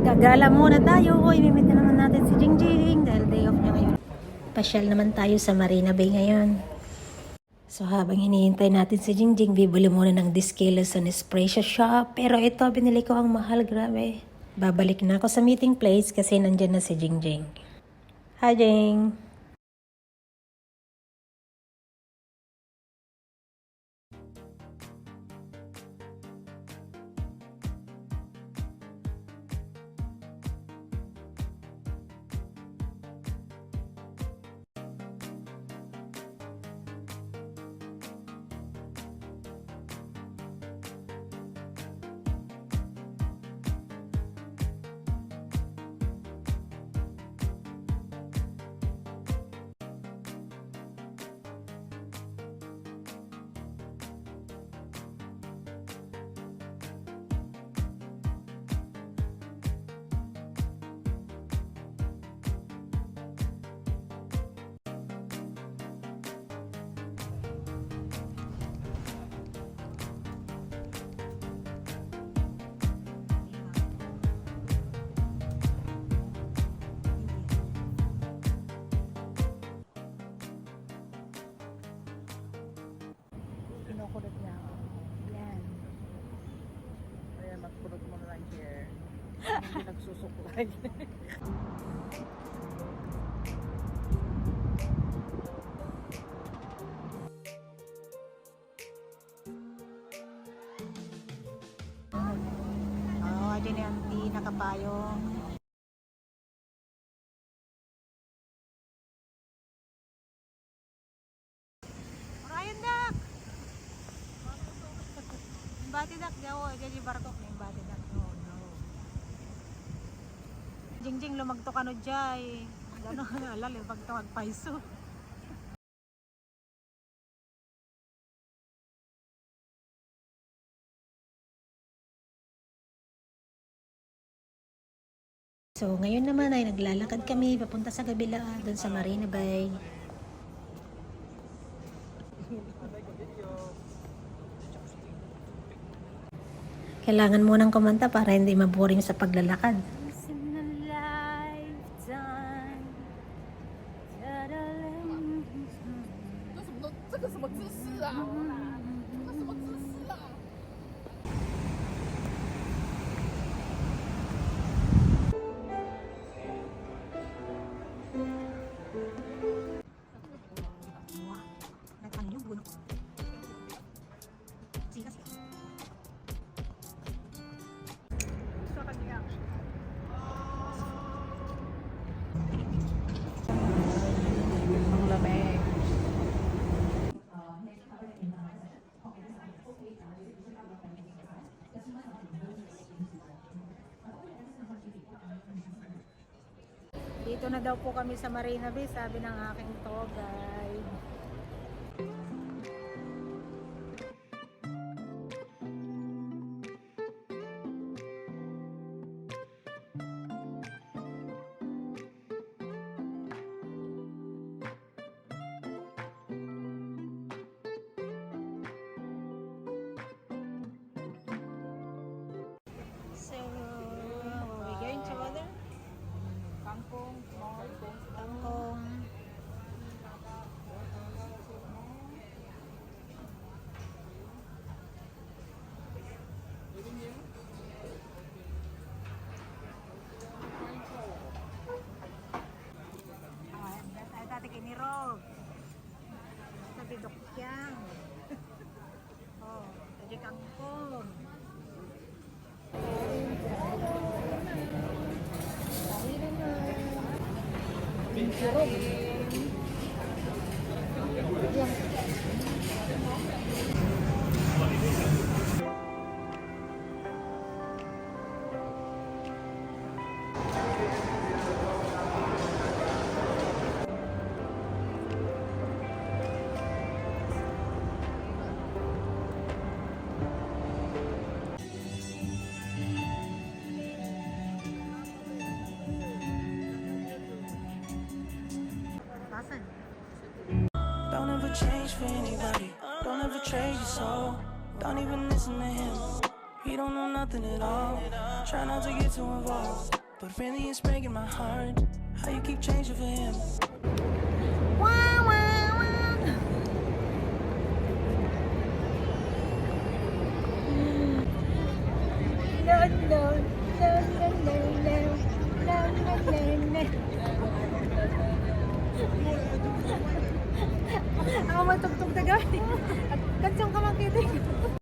Gagala muna tayo. Imimit na naman natin si Jingjing dahil day off niya ngayon. Pasyal naman tayo sa Marina Bay ngayon. So habang hinihintay natin si Jingjing, bibili muna ng Diskela sa Nespresso shop. Pero ito, binili ko ang mahal, grabe. Babalik na ako sa meeting place kasi nandyan na si Jingjing. Hi, Jing! Kinukulot niya ako. Yan. Ayan, magkulot mo na lang here. Hindi nagsusuklay. Oo, dyan yung auntie, nakapayong. Ryan Dak! Bati Dak, gawo, ganyan barkok na yung Bati Dak. No, no. Jingjing, lumagto ka no dyan. Gano'n, alal, lumagto magpaiso. So, ngayon naman ay naglalakad kami papunta sa kabila doon sa Marina Bay. Kailangan mo nang kumanta para hindi maboring sa paglalakad. Ang lamig. Dito na daw po kami sa Marina Bay, sabi ng aking tour guide. So, where we going to other? Kangkong, Kangkong. Ay, tati kinirog. Sabi dokyang. Oh, tadi kangkong. Don't ever change for anybody. Don't ever trade your soul. Don't even listen to him. He don't know nothing at all. Try not to get too involved, but really it's breaking my heart. How you keep changing for him? Wow, wow, wow. No, no, no, no, no, no, no, no, no, no. Ako matugtog na gawin. At kansong ka makitig.